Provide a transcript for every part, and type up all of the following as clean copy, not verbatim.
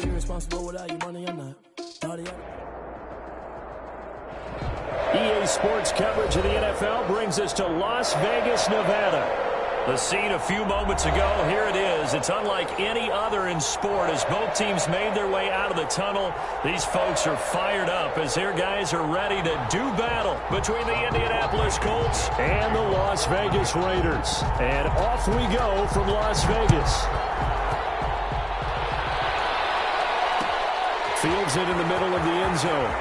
be irresponsible without your money or not. EA Sports coverage of the NFL brings us to Las Vegas, Nevada. The scene a few moments ago, here it is. It's unlike any other in sport as both teams made their way out of the tunnel. These folks are fired up as their guys are ready to do battle between the Indianapolis Colts and the Las Vegas Raiders. And off we go from Las Vegas. Fields it in the middle of the end zone.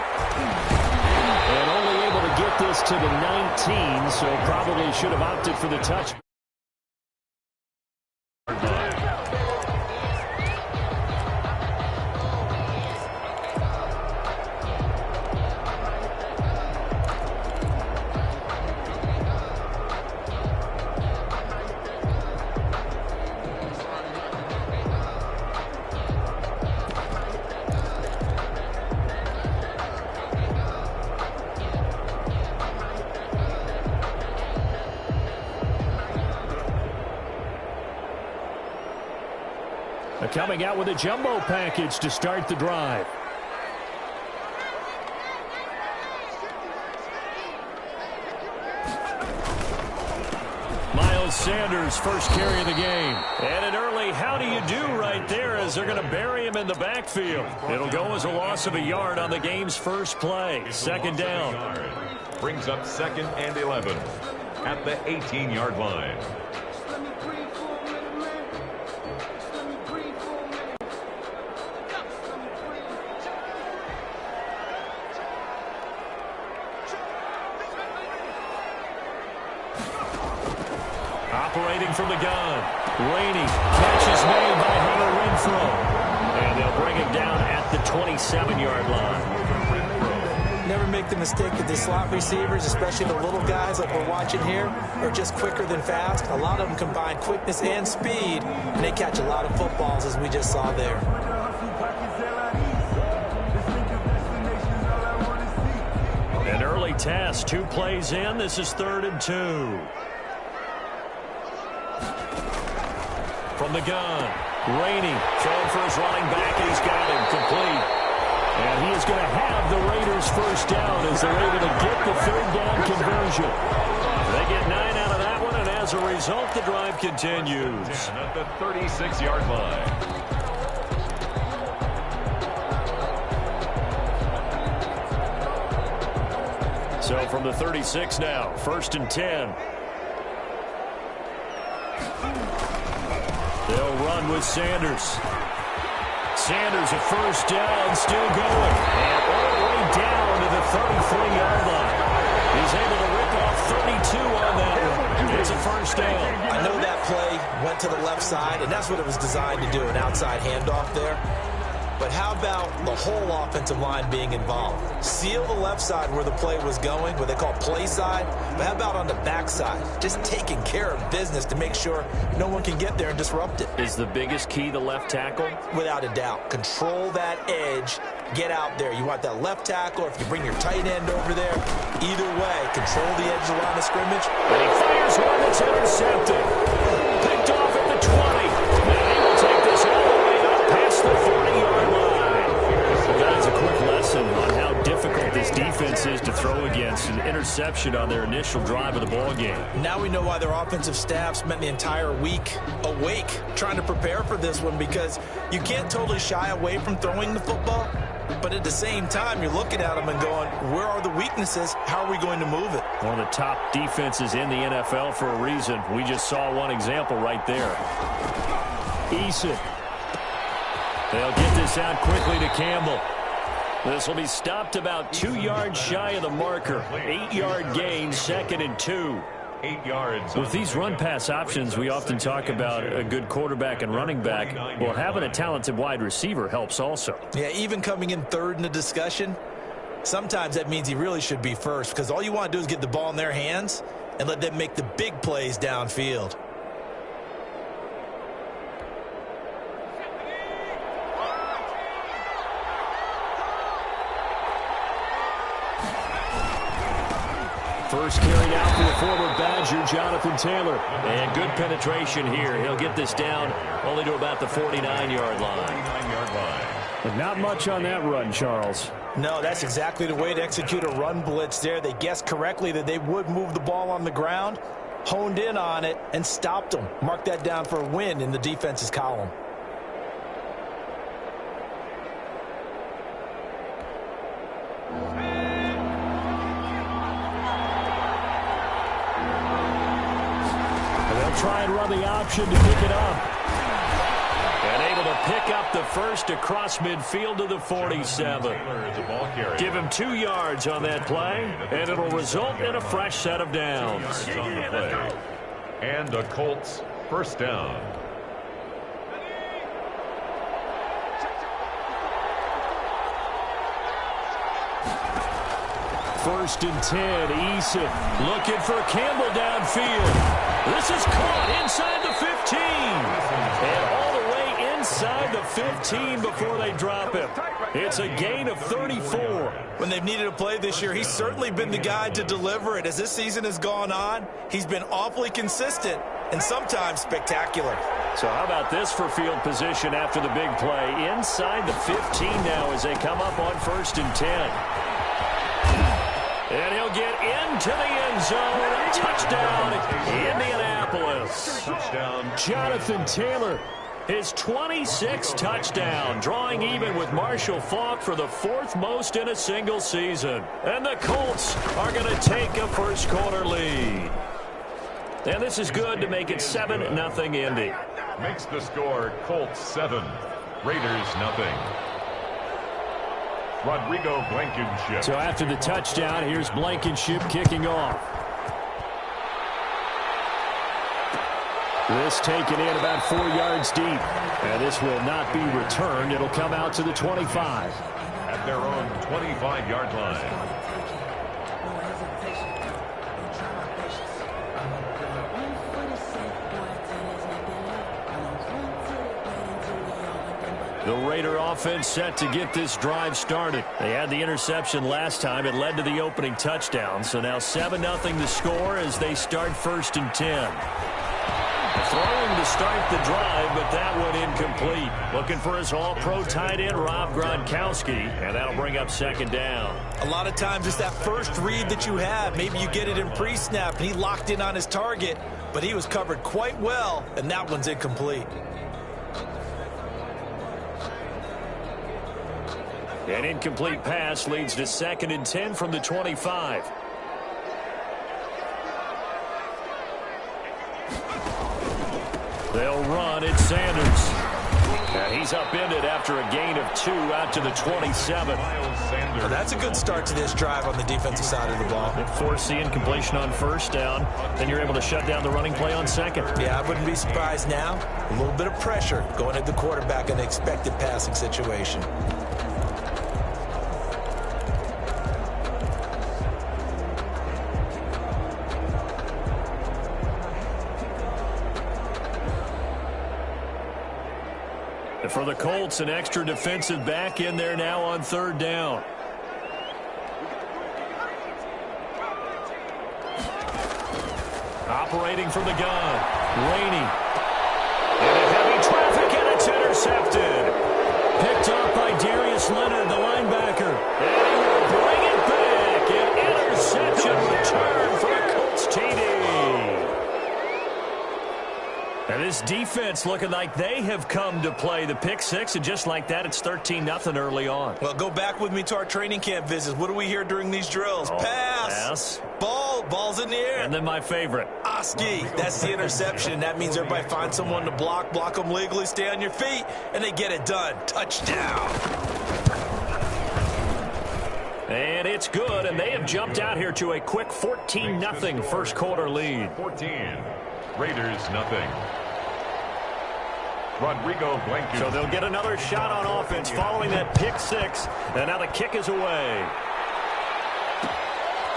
And only able to get this to the 19, so probably should have opted for the touch. Coming out with a jumbo package to start the drive. Miles Sanders, first carry of the game. And an early how do you do right there as they're going to bury him in the backfield. It'll go as a loss of a yard on the game's first play. Second down. Brings up 2nd and 11 at the 18-yard line. Operating from the gun. Rainey. Catch is made by Hunter Renfrow. And they'll bring him down at the 27-yard line. Never make the mistake that the slot receivers, especially the little guys like we're watching here, are just quicker than fast. A lot of them combine quickness and speed, and they catch a lot of footballs, as we just saw there. An early task. 2 plays in. This is 3rd and 2. From the gun, Rainey throwing for his running back, and he's got him complete. And he is going to have the Raiders first down as they're able to get the 3rd down conversion. They get 9 out of that one, and as a result, the drive continues. At the 36-yard line. So from the 36 now, 1st and 10. They'll run with Sanders. Sanders at first down, still going. And all the way down to the 33-yard line. He's able to rip off 32 on that one. It's a first down. I know that play went to the left side, and that's what it was designed to do, an outside handoff there. But how about the whole offensive line being involved? Seal the left side where the play was going, what they call play side. But how about on the back side? Just taking care of business to make sure no one can get there and disrupt it. Is the biggest key the left tackle? Without a doubt. Control that edge. Get out there. You want that left tackle, or if you bring your tight end over there, either way, control the edge of the line of scrimmage. And he fires one that's intercepted. Picked off at the 20. And he will take this all the way up past the 40-yard line. Guys, a quick lesson on how difficult this defense is to throw against. An interception on their initial drive of the ball game. Now we know why their offensive staff spent the entire week awake trying to prepare for this one, because you can't totally shy away from throwing the football, but at the same time you're looking at them and going, where are the weaknesses? How are we going to move it? One of the top defenses in the NFL for a reason. We just saw one example right there. Eason. They'll get this out quickly to Campbell. This will be stopped about 2 yards shy of the marker. 8-yard gain, 2nd and 2. 8 yards. With these run-pass options, we often talk about a good quarterback and running back. Well, having a talented wide receiver helps also. Yeah, even coming in 3rd in the discussion, sometimes that means he really should be first, because all you want to do is get the ball in their hands and let them make the big plays downfield. First carried out for the former Badger, Jonathan Taylor. And good penetration here. He'll get this down only to about the 49-yard line. 49-yard line. But not much on that run, Charles. No, that's exactly the way to execute a run blitz there. They guessed correctly that they would move the ball on the ground, honed in on it, and stopped them. Mark that down for a win in the defense's column. They'll try and run the option to pick it up. And able to pick up the first across midfield to the 47. Give him 2 yards on that play, and it'll result in a fresh set of downs. And the Colts first down. First and 10, Eason looking for Campbell downfield. This is caught inside the 15. And all the way inside the 15 before they drop him. It's a gain of 34. When they've needed a play this year, he's certainly been the guy to deliver it. As this season has gone on, he's been awfully consistent and sometimes spectacular. So how about this for field position after the big play? Inside the 15 now as they come up on first and 10. And he'll get into the end zone. Touchdown, Indianapolis. Touchdown. Jonathan Taylor, his 26th touchdown, drawing even with Marshall Faulk for the 4th most in a single season. And the Colts are going to take a first quarter lead. And this is good to make it 7-0 Indy. Makes the score Colts 7, Raiders 0. Rodrigo Blankenship. So after the touchdown, here's Blankenship kicking off. This taken in about 4 yards deep. And this will not be returned. It'll come out to the 25. At their own 25-yard line. The Raider offense set to get this drive started. They had the interception last time. It led to the opening touchdown. So now 7-0 the score as they start first and 10. Throwing to start the drive, but that one incomplete. Looking for his all-pro tight end, Rob Gronkowski, and that'll bring up second down. A lot of times it's that first read that you have. Maybe you get it in pre-snap, and he locked in on his target, but he was covered quite well, and that one's incomplete. An incomplete pass leads to second and 10 from the 25. They'll run. It's Sanders. And he's upended after a gain of 2 out to the 27. Well, that's a good start to this drive on the defensive side of the ball. If force the incompletion on first down, then you're able to shut down the running play on second. Yeah, I wouldn't be surprised now. A little bit of pressure going at the quarterback in an expected passing situation. For the Colts, an extra defensive back in there now on third down. Operating from the gun, Rainey. Into heavy traffic, and it's intercepted. Picked up by Darius Leonard, the linebacker. And he will bring it back. An interception return for a Colts TD. And this defense looking like they have come to play. The pick six, and just like that, it's 13-0 early on. Well, go back with me to our training camp visits. What do we hear during these drills? Pass. Ball's in the air. And then my favorite. Oski. That's the interception. That means everybody finds someone to block them legally, stay on your feet, and they get it done. Touchdown. And it's good, and they have jumped out here to a quick 14-0 first quarter lead. 14. Raiders 0. Rodrigo Blankenship. So they'll get another shot on offense following that pick six. And now the kick is away.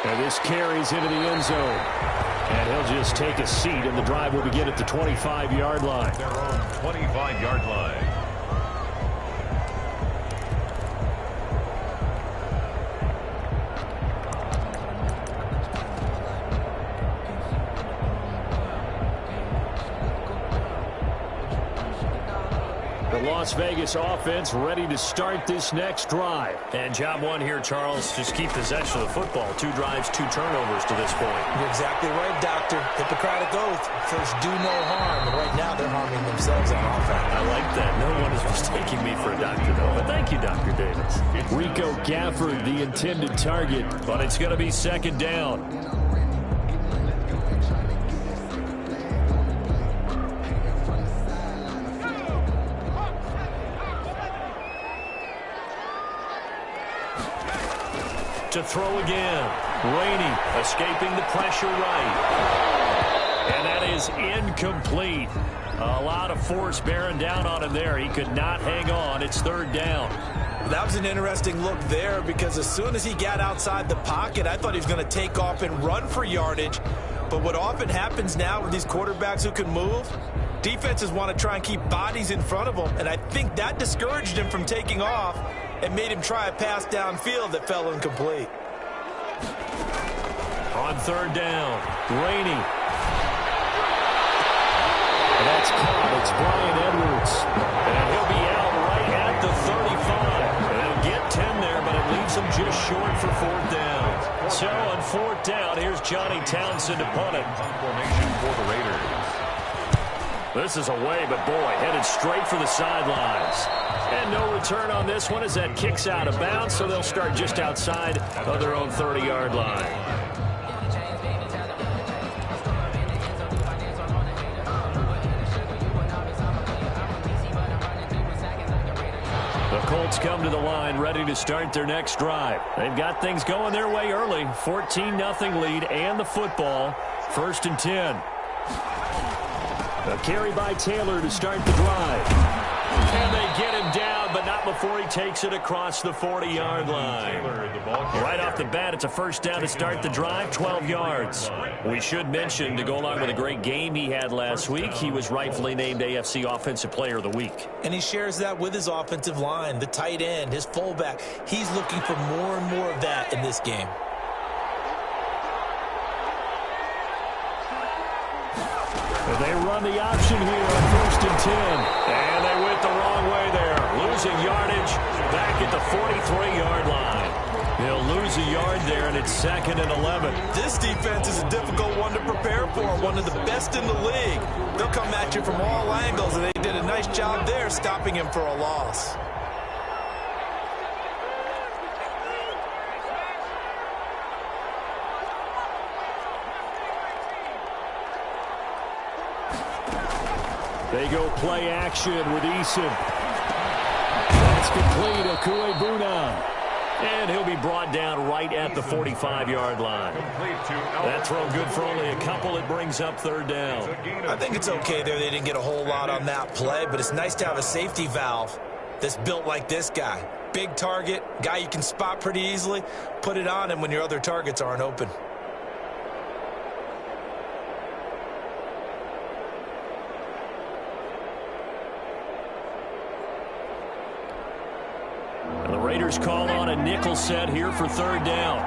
And this carries into the end zone. And he'll just take a seat, and the drive will begin at the 25-yard line. Their own 25-yard line. The Las Vegas offense ready to start this next drive. And job one here, Charles, just keep possession of the football. 2 drives, 2 turnovers to this point. You're exactly right, Doctor. Hippocratic oath. First, do no harm. And right now, they're harming themselves on offense. I like that. No one is mistaking me for a doctor, though. But thank you, Dr. Davis. Rico Gafford, the intended target. But it's going to be second down. To throw again. Rainey escaping the pressure right. And that is incomplete. A lot of force bearing down on him there. He could not hang on. It's third down. That was an interesting look there because as soon as he got outside the pocket, I thought he was going to take off and run for yardage. But what often happens now with these quarterbacks who can move, defenses want to try and keep bodies in front of them. And I think that discouraged him from taking off and made him try a pass downfield that fell incomplete. On third down, Rainey. That's caught. It's Brian Edwards. And he'll be out right at the 35. And he'll get 10 there, but it leaves him just short for fourth down. So on fourth down, here's Johnny Townsend to punt it. Formation for the Raiders. This is away, but boy, headed straight for the sidelines. And no return on this one as that kicks out of bounds, so they'll start just outside of their own 30-yard line. The Colts come to the line ready to start their next drive. They've got things going their way early. 14-0 lead and the football. 1st and 10. A carry by Taylor to start the drive. And they get him down, but not before he takes it across the 40-yard line. Right off the bat, it's a first down to start the drive, 12 yards. We should mention, to go along with a great game he had last week, he was rightfully named AFC Offensive Player of the Week. And he shares that with his offensive line, the tight end, his fullback. He's looking for more and more of that in this game. They run the option here on 1st and 10. And they went the wrong way there. Losing yardage back at the 43-yard line. He'll lose a yard there, and it's 2nd and 11. This defense is a difficult one to prepare for, one of the best in the league. They'll come at you from all angles, and they did a nice job there stopping him for a loss. They go play action with Eason. That's complete. Okuegbuna. And he'll be brought down right at the 45-yard line. That throw good for only a couple. It brings up third down. I think it's okay there. They didn't get a whole lot on that play, but it's nice to have a safety valve that's built like this guy. Big target, guy you can spot pretty easily. Put it on him when your other targets aren't open. The Raiders call on a nickel set here for third down.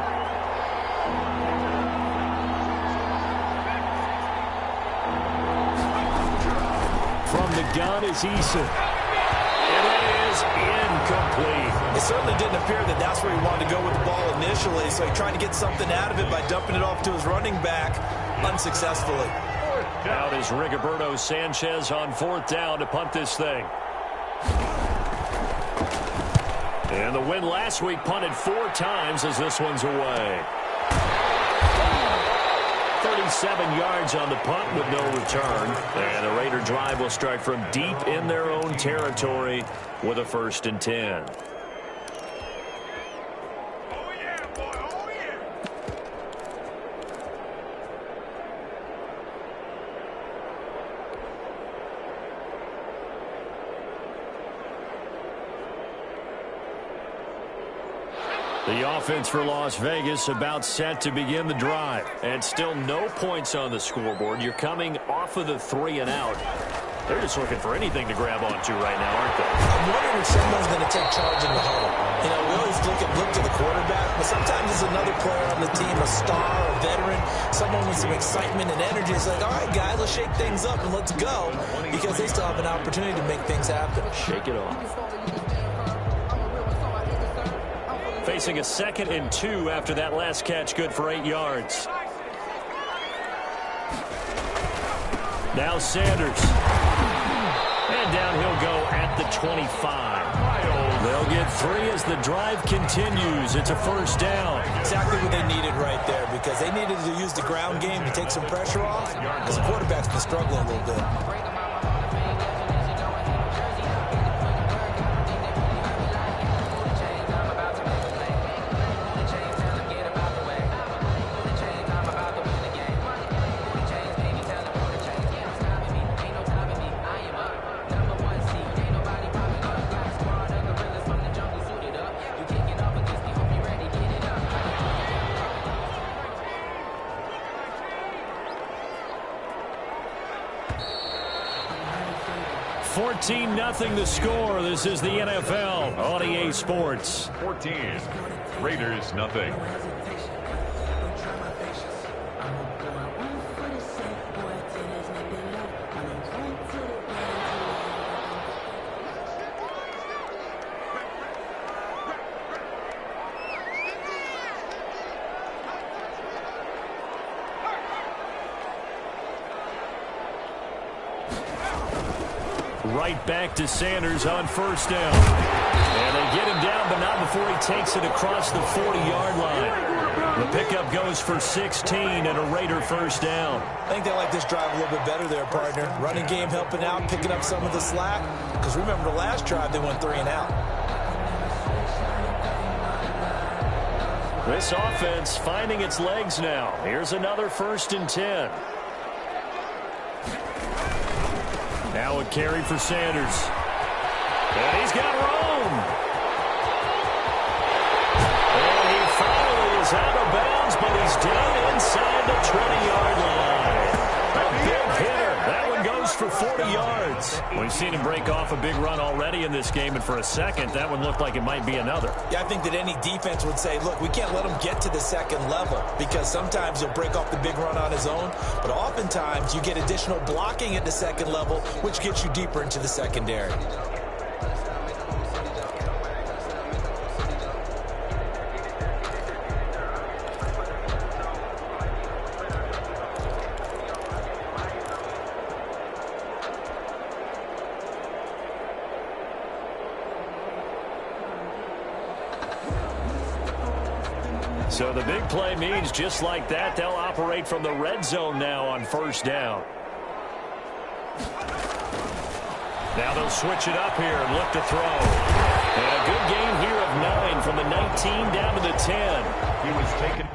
From the gun is Eason. And it is incomplete. It certainly didn't appear that that's where he wanted to go with the ball initially, so he tried to get something out of it by dumping it off to his running back unsuccessfully. Out is Rigoberto Sanchez on fourth down to punt this thing. And the win last week punted 4 times as this one's away. 37 yards on the punt with no return. And the Raider drive will start from deep in their own territory with a 1st and 10. The offense for Las Vegas about set to begin the drive. And still no points on the scoreboard. You're coming off of the 3 and out. They're just looking for anything to grab onto right now, aren't they? I'm wondering if someone's going to take charge in the huddle. You know, we always look to the quarterback, but sometimes it's another player on the team, a star, a veteran, someone with some excitement and energy. It's like, all right, guys, let's shake things up and let's go, because they still have an opportunity to make things happen. Shake it off. Facing a 2nd and 2 after that last catch, good for 8 yards. Now Sanders. And down he'll go at the 25. They'll get 3 as the drive continues. It's a first down. Exactly what they needed right there, because they needed to use the ground game to take some pressure off, because the quarterback's been struggling a little bit. Nothing the score. This is the NFL on EA Sports. 14. Raiders nothing. Right back to Sanders on first down. And they get him down, but not before he takes it across the 40-yard line. The pickup goes for 16 and a Raider first down. I think they like this drive a little bit better there, partner. Running game helping out, picking up some of the slack. Because remember, the last drive, they went 3 and out. This offense finding its legs now. Here's another 1st and 10. Now a carry for Sanders. And he's got room. And he finally is out of bounds, but he's down inside the 20-yard line. A big hitter. That one goes for 40 yards. We've seen him break off a big run already in this game, and for a second, that one looked like it might be another. Yeah, I think that any defense would say, look, we can't let him get to the 2nd level, because sometimes he'll break off the big run on his own, but oftentimes you get additional blocking at the 2nd level, which gets you deeper into the secondary. So the big play means just like that, they'll operate from the red zone now on first down. Now they'll switch it up here and look to throw. And a good gain here of 9 from the 19 down to the 10. He was taken.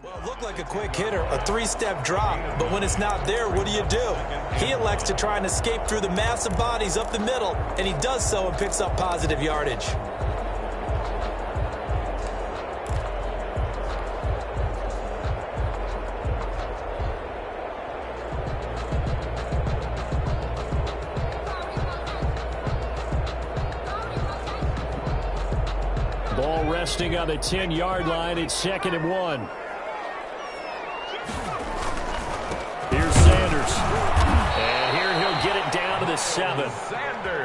Well, it looked like a quick hitter, a three-step drop, but when it's not there, what do? He elects to try and escape through the massive bodies up the middle, and he does so and picks up positive yardage. Ball resting on the 10-yard line. It's 2nd and 1. Here's Sanders. And here he'll get it down to the 7.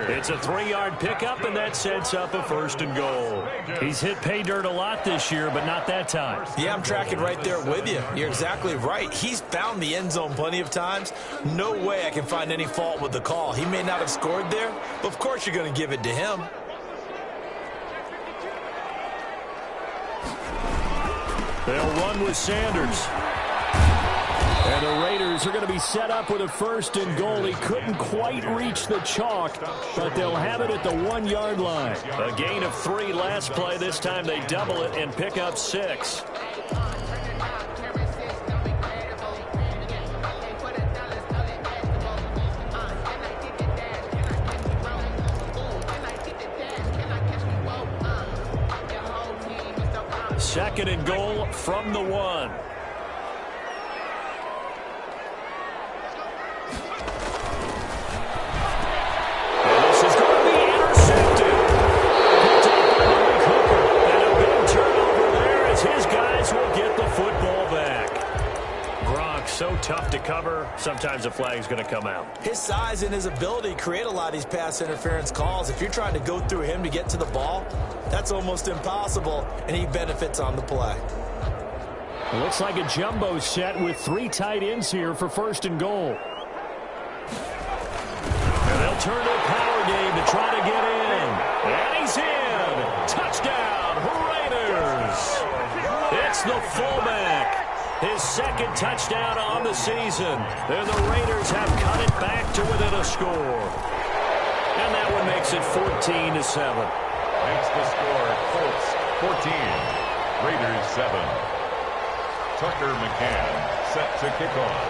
It's a 3-yard pickup, and that sets up a 1st and goal. He's hit pay dirt a lot this year, but not that time. Yeah, I'm tracking right there with you. You're exactly right. He's found the end zone plenty of times. No way I can find any fault with the call. He may not have scored there, but of course you're going to give it to him. They'll run with Sanders. And the Raiders are going to be set up with a 1st and goal. He couldn't quite reach the chalk, but they'll have it at the 1-yard line. A gain of 3 last play. This time they double it and pick up 6. Second and goal from the 1. And this is going to be intercepted. Picked up by Mike Hooker. And a big turnover there as his guys will get the football back. Gronk, so tough to cover. Sometimes the flag's going to come out. His size and his ability create a lot of these pass interference calls. If you're trying to go through him to get to the ball, that's almost impossible, and he benefits on the play. Looks like a jumbo set with 3 tight ends here for 1st and goal. And they'll turn to a power game to try to get in. And he's in. Touchdown, Raiders. It's the fullback. His 2nd touchdown on the season. And the Raiders have cut it back to within a score. And that one makes it 14-7. Makes the score Colts 14, Raiders 7. Tucker McCann set to kick off.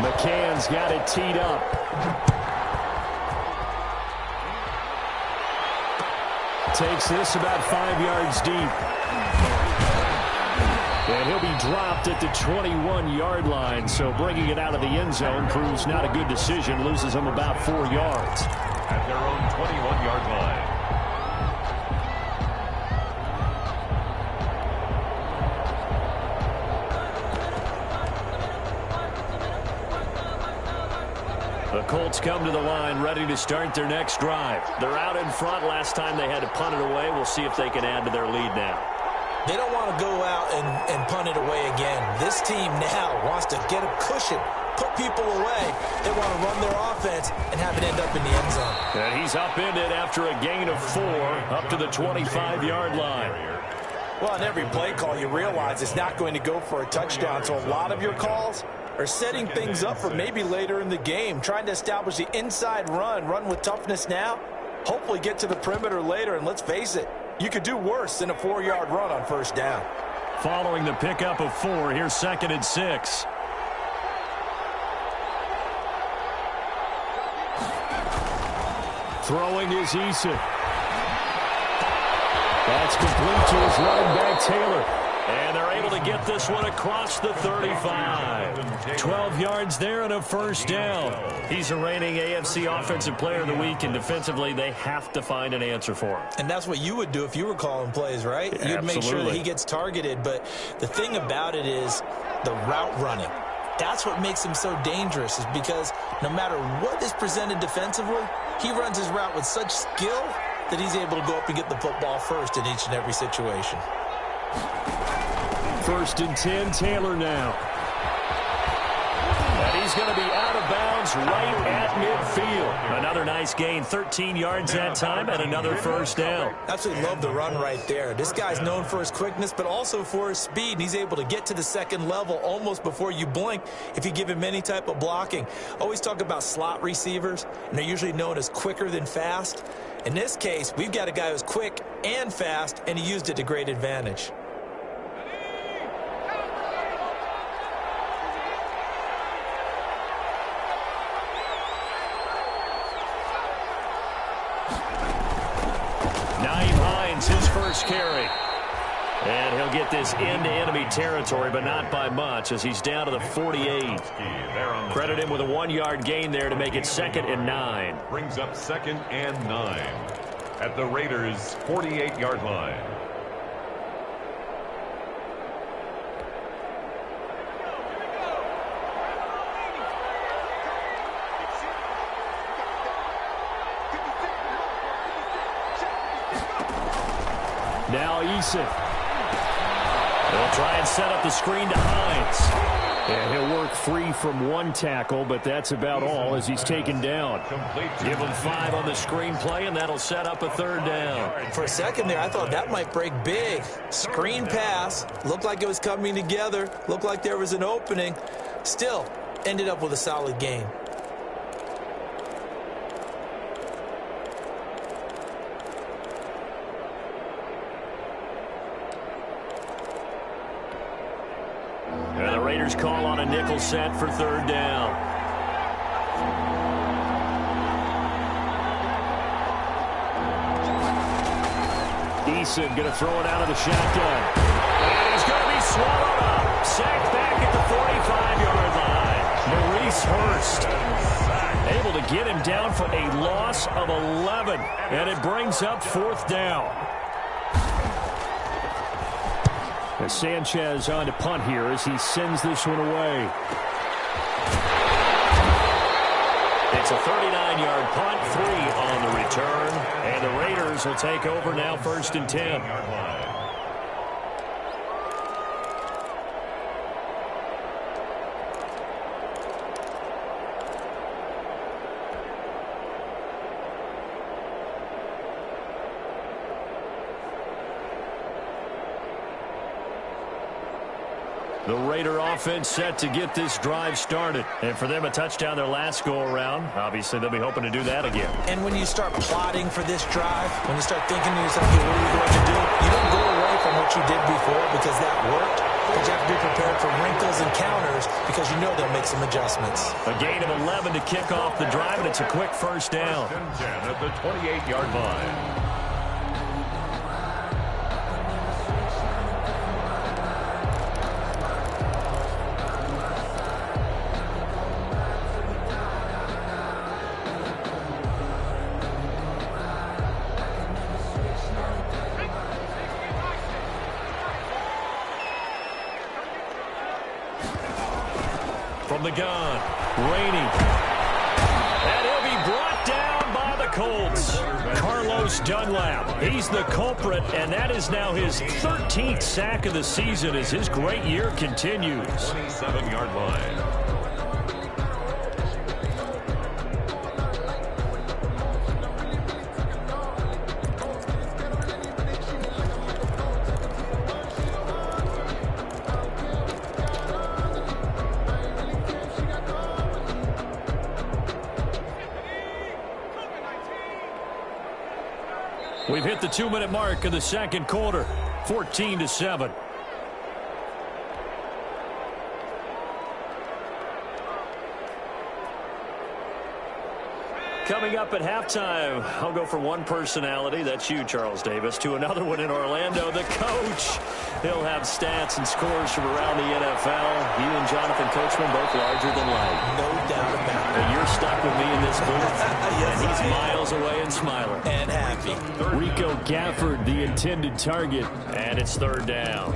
McCann's got it teed up. Takes this about 5 yards deep. And he'll be dropped at the 21-yard line, so bringing it out of the end zone proves not a good decision. Loses him about 4 yards. At their own 21-yard line. The Colts come to the line ready to start their next drive. They're out in front. Last time they had to punt it away. We'll see if they can add to their lead now. They don't want to go out and punt it away again. This team now wants to get a cushion, put people away. They want to run their offense and have it end up in the end zone. And he's upended after a gain of 4 up to the 25-yard line. Well, on every play call, you realize it's not going to go for a touchdown. So a lot of your calls are setting things up for maybe later in the game, trying to establish the inside run with toughness now, hopefully get to the perimeter later. And let's face it, you could do worse than a 4-yard run on 1st down. Following the pickup of 4, here's 2nd and 6. Throwing is Eason. That's complete to his running back, Taylor. And they're able to get this one across the 35. 12 yards there and a 1st down. He's the reigning AFC Offensive Player of the Week, and defensively they have to find an answer for him. And that's what you would do if you were calling plays, right? You'd make sure that he gets targeted. But the thing about it is the route running. That's what makes him so dangerous, is because no matter what is presented defensively, he runs his route with such skill that he's able to go up and get the football first in each and every situation. 1st and 10, Taylor now. And he's going to be out of bounds right at midfield. Another nice gain, 13 yards that time, and another 1st down. Absolutely love the run right there. This guy's known for his quickness, but also for his speed. And he's able to get to the 2nd level almost before you blink if you give him any type of blocking. Always talk about slot receivers, and they're usually known as quicker than fast. In this case, we've got a guy who's quick and fast, and he used it to great advantage. yards carry. And he'll get this into enemy territory, but not by much, as he's down to the 48. Credit him with a 1-yard gain there to make it 2nd and 9. Brings up 2nd and 9 at the Raiders' 48-yard line. Now Eason. They'll try and set up the screen to Hines. And he'll work free from 1 tackle, but that's about all as he's taken down. Give him 5 on the screenplay, and that'll set up a 3rd down. For a second there, I thought that might break big. Screen pass. Looked like it was coming together. Looked like there was an opening. Still, ended up with a solid gain. And the Raiders call on a nickel set for 3rd down. Eason going to throw it out of the shotgun. And he's going to be swallowed up. Sacked back at the 45-yard line. Maurice Hurst able to get him down for a loss of 11. And it brings up 4th down. As Sanchez on to punt here as he sends this one away. It's a 39-yard punt, 3 on the return. And the Raiders will take over now 1st and 10. The Raider offense set to get this drive started. And for them, a touchdown their last go-around. Obviously, they'll be hoping to do that again. And when you start plotting for this drive, when you start thinking to yourself, okay, what are you going to do? You don't go away from what you did before because that worked. But you have to be prepared for wrinkles and counters because you know they'll make some adjustments. A gain of 11 to kick off the drive, and it's a quick 1st down. 10 at the 28-yard line. From the gun, Rainey. And he'll be brought down by the Colts. Carlos Dunlap, he's the culprit, and that is now his 13th sack of the season as his great year continues. 27-yard line. We've hit the 2-minute mark of the 2nd quarter, 14-7. Coming up at halftime, I'll go from one personality, that's you, Charles Davis, to another one in Orlando, the coach. He'll have stats and scores from around the NFL. You and Jonathan Coachman both larger than life. No doubt about it. And you're stuck with me in this booth. Yes, and he's I am. miles away and smiling. And happy. Rico Gafford, the intended target, and it's 3rd down.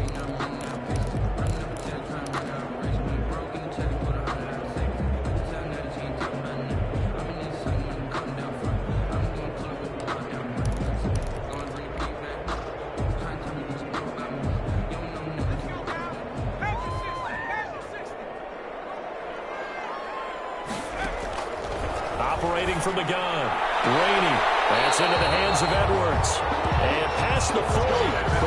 Operating from the gun, Rainey. That's into the hands of Edwards. And past the 40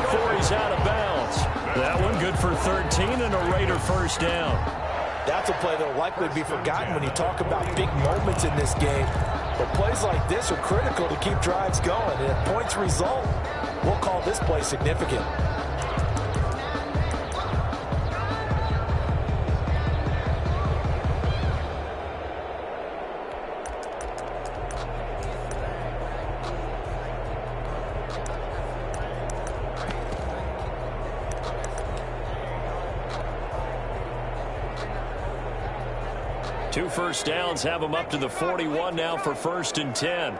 before he's out of bounds. That one good for 13 and a Raider 1st down. That's a play that will likely be forgotten when you talk about big moments in this game. But plays like this are critical to keep drives going. And if points result, we'll call this play significant. 2 first downs have them up to the 41 now for 1st and 10.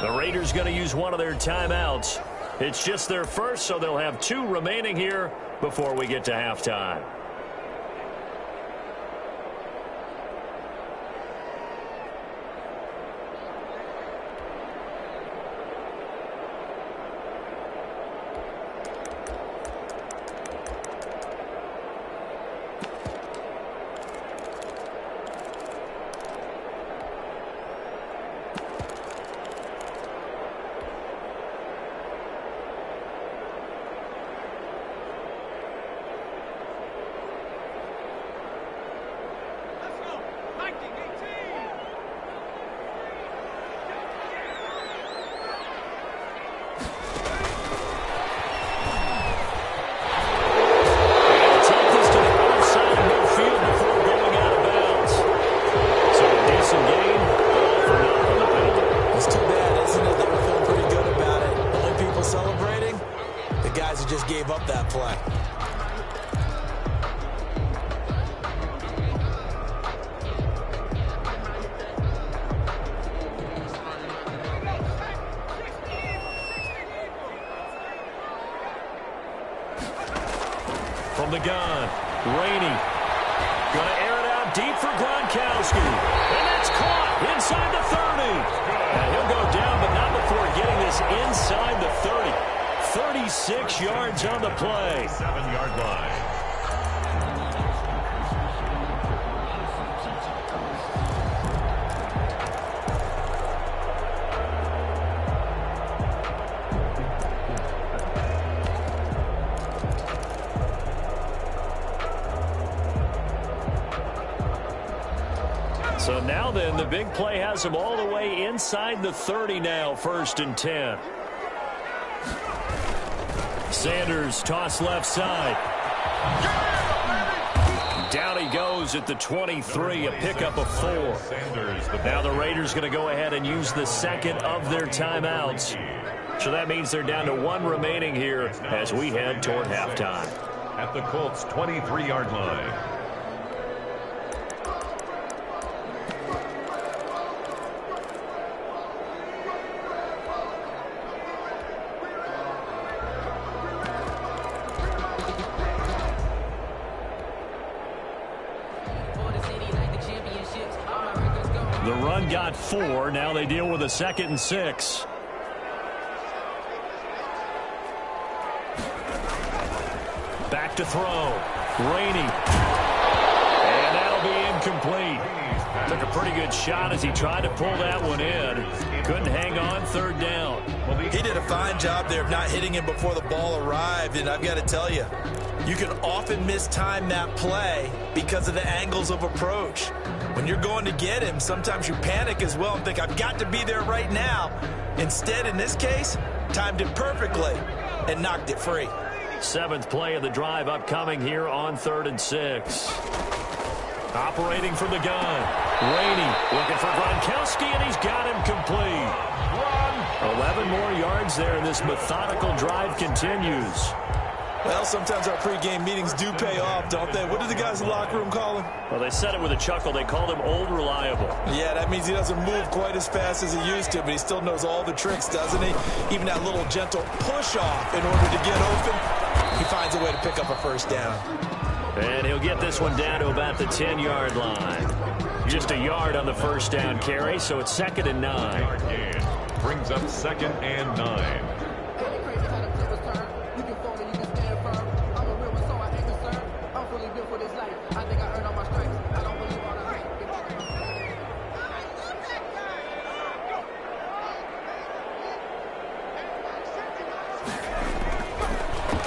The Raiders going to use one of their timeouts. It's just their first, so they'll have 2 remaining here before we get to halftime. From the gun, Rainey. Going to air it out deep for Gronkowski. And that's caught inside the 30. Now he'll go down, but not before getting this inside the 30. 36 yards on the play. 7-yard line. So now then, the big play has him all the way inside the 30 now, 1st and 10. Sanders toss left side. Down he goes at the 23, a pickup of 4. Now the Raiders going to go ahead and use the second of their timeouts. So that means they're down to 1 remaining here as we head toward halftime. At the Colts' 23-yard line. The run got 4. Now they deal with a 2nd and 6. Back to throw. Rainey. And that'll be incomplete. Took a pretty good shot as he tried to pull that one in. Couldn't hang on, 3rd down. He did a fine job there of not hitting him before the ball arrived, and I've got to tell you, you can often mistime that play because of the angles of approach. When you're going to get him, sometimes you panic as well and think, I've got to be there right now. Instead, in this case, timed it perfectly and knocked it free. 7th play of the drive upcoming here on 3rd and 6. Operating from the gun. Rainey looking for Gronkowski, and he's got him complete. 11 more yards there, and this methodical drive continues. Well, sometimes our pregame meetings do pay off, don't they? What did the guys in the locker room call him? Well, they said it with a chuckle. They called him Old Reliable. Yeah, that means he doesn't move quite as fast as he used to, but he still knows all the tricks, doesn't he? Even that little gentle push-off in order to get open, he finds a way to pick up a 1st down. And he'll get this one down to about the 10-yard line. Just a yard on the 1st down carry, so it's 2nd and 9. Brings up 2nd and 9.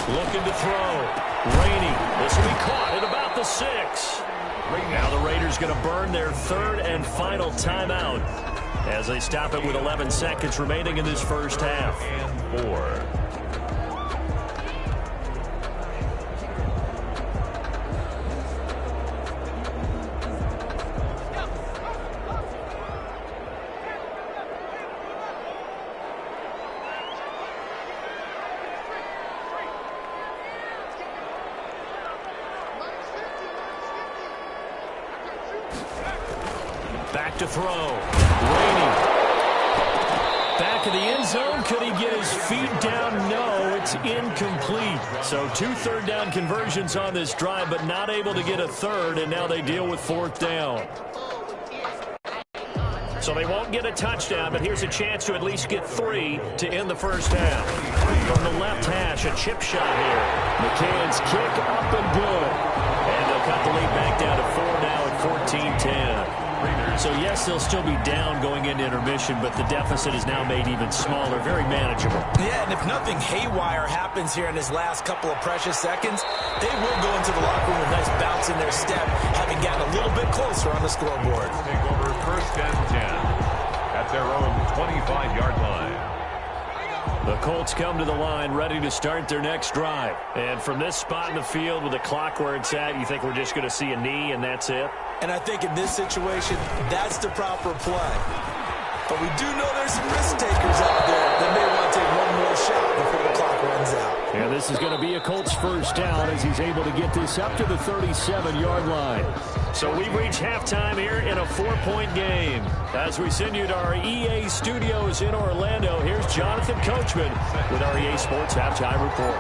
Looking to throw. Rainey. This will be caught at about the 6. Now the Raiders going to burn their 3rd and final timeout as they stop it with 11 seconds remaining in this first half. And 4. back to throw. Rainey. Back in the end zone. Could he get his feet down? No, it's incomplete. So 2 third-down conversions on this drive, but not able to get a third, and now they deal with 4th down. So they won't get a touchdown, but here's a chance to at least get 3 to end the first half. From the left hash, a chip shot here. McCann's kick up and good. And they'll cut the lead back down to 4 now at 14-10. So, yes, they'll still be down going into intermission, but the deficit is now made even smaller, very manageable. Yeah, and if nothing haywire happens here in his last couple of precious seconds, they will go into the locker room with a nice bounce in their step, having gotten a little bit closer on the scoreboard. Take over 1st and 10 at their own 25-yard line. The Colts come to the line ready to start their next drive. And from this spot in the field with the clock where it's at, you think we're just going to see a knee and that's it? And I think in this situation, that's the proper play. But we do know there's some risk takers out there that may want to take one more shot before the clock runs out. And this is going to be a Colts first down as he's able to get this up to the 37-yard line. So we've reached halftime here in a 4-point game. As we send you to our EA studios in Orlando, here's Jonathan Coachman with our EA Sports Halftime Report.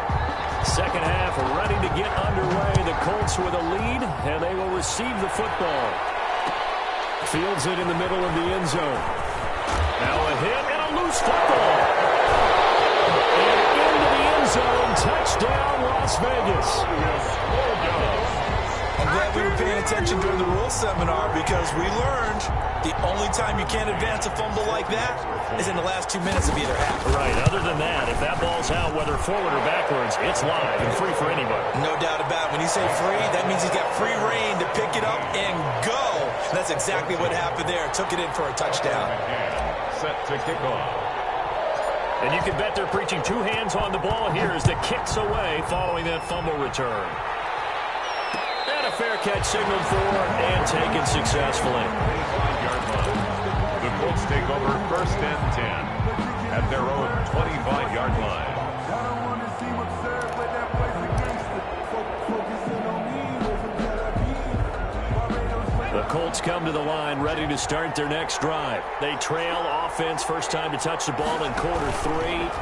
Second half ready to get underway. The Colts with a lead, and they will receive the football. Fields it in the middle of the end zone. Now a hit and a loose football. And into the end zone. Touchdown, Las Vegas. I'm glad we were paying attention during the rules seminar because we learned the only time you can't advance a fumble like that is in the last 2 minutes of either half. Right. Other than that, if that ball's out, whether forward or backwards, it's live and free for anybody. No doubt about it. When you say free, that means he's got free reign to pick it up and go. That's exactly what happened there. Took it in for a touchdown. Set to kick off. And you can bet they're preaching 2 hands on the ball here as the kick's away following that fumble return. And a fair catch signaled for and taken successfully. The Colts take over 1st and 10 at their own 25-yard line. The Colts come to the line ready to start their next drive. They trail offense, first time to touch the ball in quarter 3,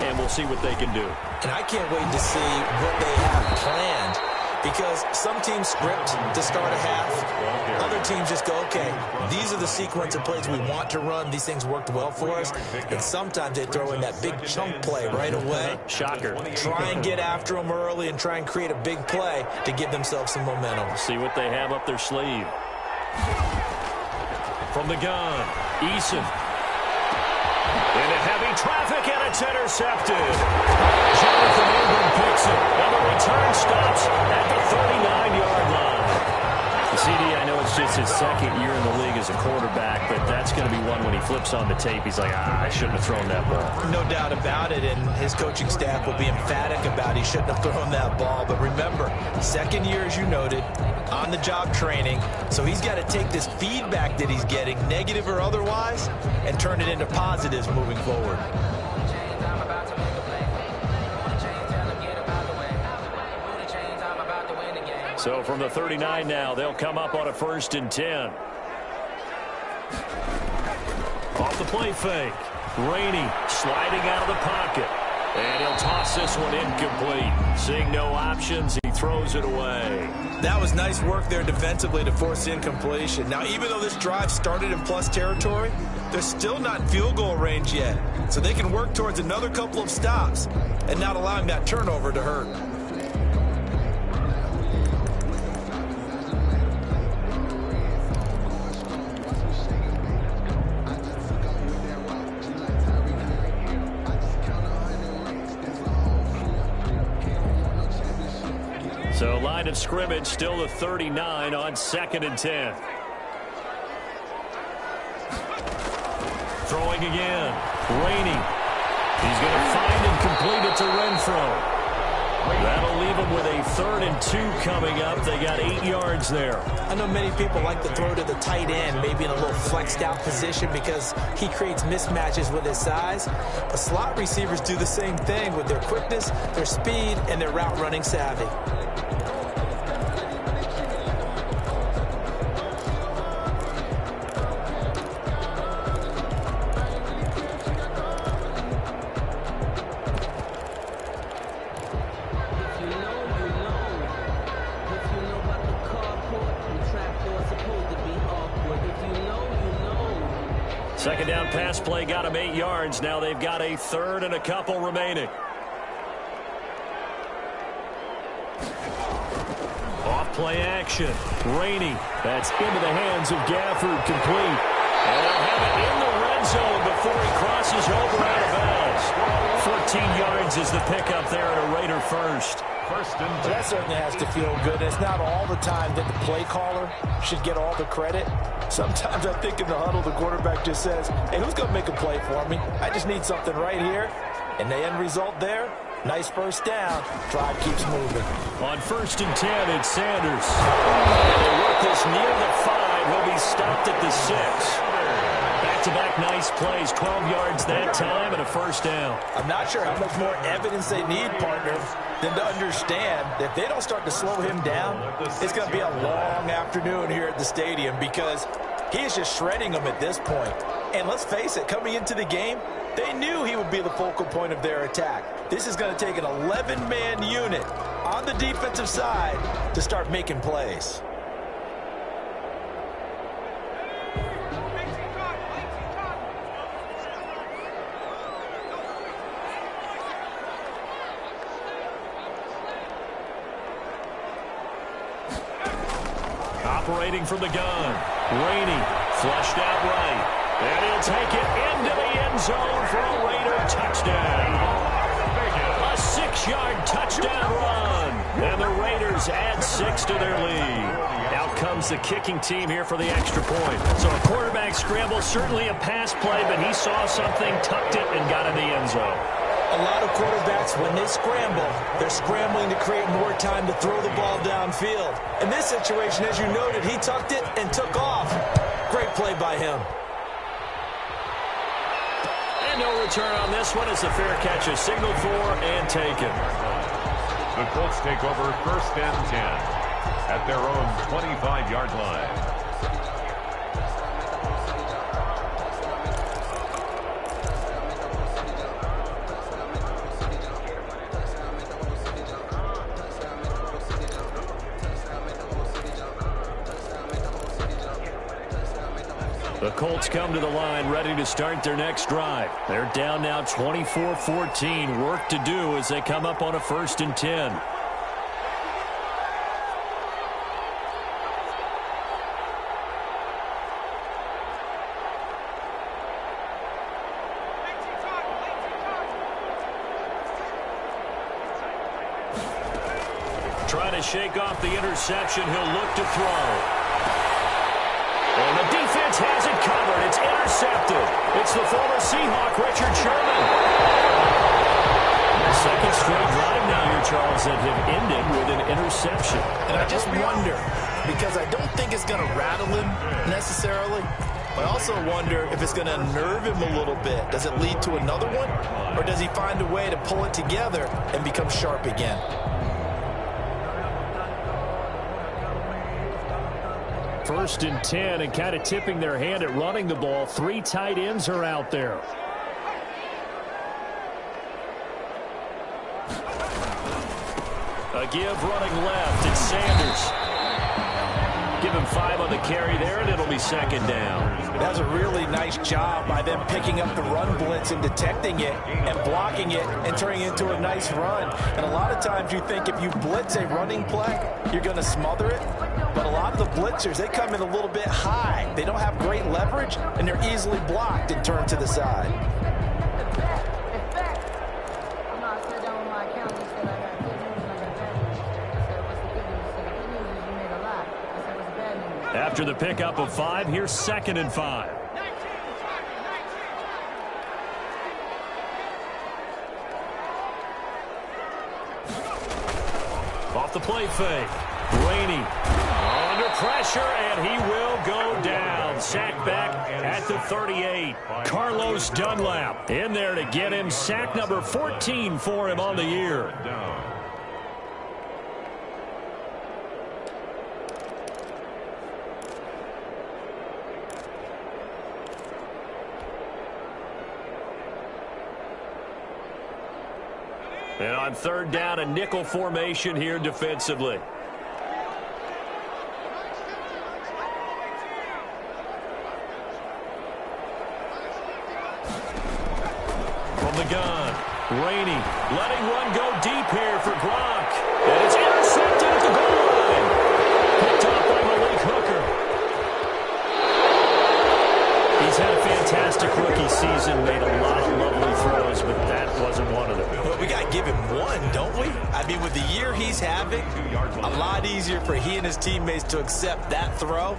and we'll see what they can do. And I can't wait to see what they have planned because some teams script to start a half. Other teams just go, okay, these are the sequence of plays we want to run. These things worked well for us. And sometimes they throw in that big chunk play right away. Shocker. Try and get after them early and try and create a big play to give themselves some momentum. See what they have up their sleeve. From the gun, Eason. Into heavy traffic, and it's intercepted. Jonathan Ingram picks it, and the return stops at the 39-yard line. CD, I know it's just his second year in the league as a quarterback, but that's going to be one when he flips on the tape. He's like, I shouldn't have thrown that ball. No doubt about it, and his coaching staff will be emphatic about he shouldn't have thrown that ball. But remember, second year, as you noted, on-the-job training, so he's got to take this feedback that he's getting, negative or otherwise, and turn it into positives moving forward. So from the 39 now, they'll come up on a 1st and 10. Off the play fake. Rainey sliding out of the pocket. And he'll toss this one incomplete. Seeing no options, he throws it away. That was nice work there defensively to force incompletion. Now, even though this drive started in plus territory, they're still not in field goal range yet. So they can work towards another couple of stops and not allowing that turnover to hurt. So line of scrimmage still the 39 on 2nd and 10. Throwing again. Rainey. He's going to find and complete it to Renfro. That'll leave him with a 3rd and 2 coming up. They got 8 yards there. I know many people like to throw to the tight end, maybe in a little flexed out position because he creates mismatches with his size. But slot receivers do the same thing with their quickness, their speed, and their route running savvy. Second down pass play got him 8 yards. Now they've got a third and a couple remaining. Off play action. Rainey. That's into the hands of Gafford, complete. And they'll have it in the red zone before he crosses over out of bounds. 14 yards is the pickup there at a Raider first. First and 10. That certainly has to feel good. It's not all the time that the play caller should get all the credit. Sometimes I think in the huddle, the quarterback just says, hey, who's going to make a play for me? I just need something right here. And the end result there, nice first down. Drive keeps moving. On first and 10, it's Sanders. They work this near the 5. He'll be stopped at the 6. Back-to-back nice plays, 12 yards that time and a first down. I'm not sure how much more evidence they need, partner, than to understand that if they don't start to slow him down, it's going to be a long afternoon here at the stadium because he is just shredding them at this point. And let's face it, coming into the game, they knew he would be the focal point of their attack. This is going to take an 11-man unit on the defensive side to start making plays. Operating from the gun. Rainey flushed out right. And he'll take it into the end zone for a Raider touchdown. A 6-yard touchdown run. And the Raiders add 6 to their lead. Out comes the kicking team here for the extra point. So a quarterback scramble, certainly a pass play, but he saw something, tucked it, and got in the end zone. A lot of quarterbacks, when they scramble, they're scrambling to create more time to throw the ball downfield. In this situation, as you noted, he tucked it and took off. Great play by him. And no return on this one as the fair catch is signaled for and taken. The Colts take over first and 10 at their own 25-yard line. The Colts come to the line ready to start their next drive. They're down now 24-14. Work to do as they come up on a first and 10. Trying to shake off the interception. He'll look to throw. And the defense has it covered. It's intercepted. It's the former Seahawk, Richard Sherman. Second straight drive now here, Charles, that have ended with an interception. And I just wonder, because I don't think it's going to rattle him necessarily, but I also wonder if it's going to nerve him a little bit. Does it lead to another one? Or does he find a way to pull it together and become sharp again? First and 10 and kind of tipping their hand at running the ball. 3 tight ends are out there. A give running left. It's Sanders. Give him 5 on the carry there, and it'll be second down. That's a really nice job by them picking up the run blitz and detecting it and blocking it and turning it into a nice run. And a lot of times you think if you blitz a running play, you're going to smother it. But a lot of the blitzers, they come in a little bit high. They don't have great leverage, and they're easily blocked and turned to the side. After the pickup of 5, here's second and 5. Off the play fake. Rainey under pressure, and he will go down. Sack back at the 38. Carlos Dunlap in there to get him. Sack number 14 for him on the year. And on third down, a nickel formation here defensively. Rainey letting one go deep here for Gronk. And it's intercepted at the goal line. Picked off by Malik Hooker. He's had a fantastic rookie season, made a lot of lovely throws, but that wasn't one of them. Well, we got to give him one, don't we? I mean, with the year he's having, a lot easier for he and his teammates to accept that throw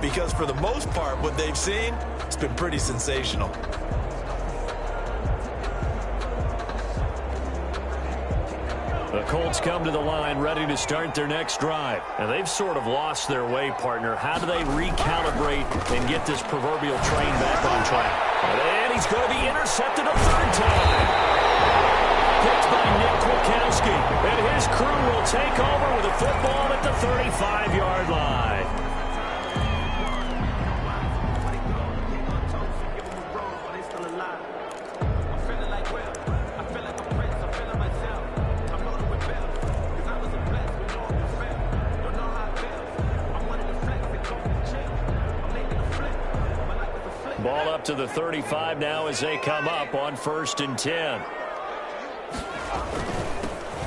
because for the most part, what they've seen, it's been pretty sensational. The Colts come to the line ready to start their next drive. And they've sort of lost their way, partner. How do they recalibrate and get this proverbial train back on track? And he's going to be intercepted a third time. Picked by Nick Kwiatkowski. And his crew will take over with a football at the 35-yard line. Ball up to the 35 now as they come up on 1st and 10.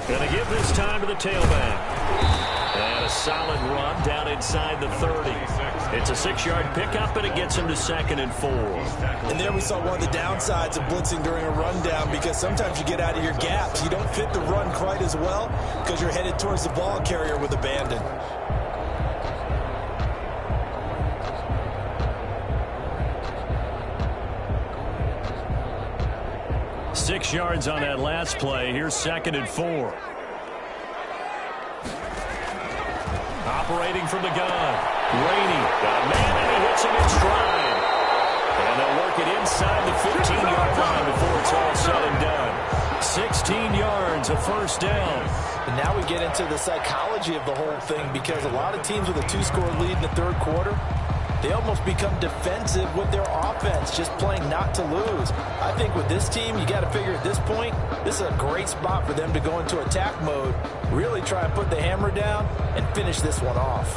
Going to give this time to the tailback. And a solid run down inside the 30. It's a 6-yard pickup, and it gets him to 2nd and 4. And there we saw one of the downsides of blitzing during a rundown because sometimes you get out of your gaps. You don't fit the run quite as well because you're headed towards the ball carrier with abandon. Six yards on that last play. Here's 2nd and 4. Operating from the gun. Rainey got a man, and he hits him in stride. And they'll work it inside the 15-yard line before it's all said and done. 16 yards, a 1st down. And now we get into the psychology of the whole thing because a lot of teams with a 2-score lead in the 3rd quarter, they almost become defensive with their offense, just playing not to lose. I think with this team, you got to figure at this point, this is a great spot for them to go into attack mode, really try and put the hammer down and finish this one off.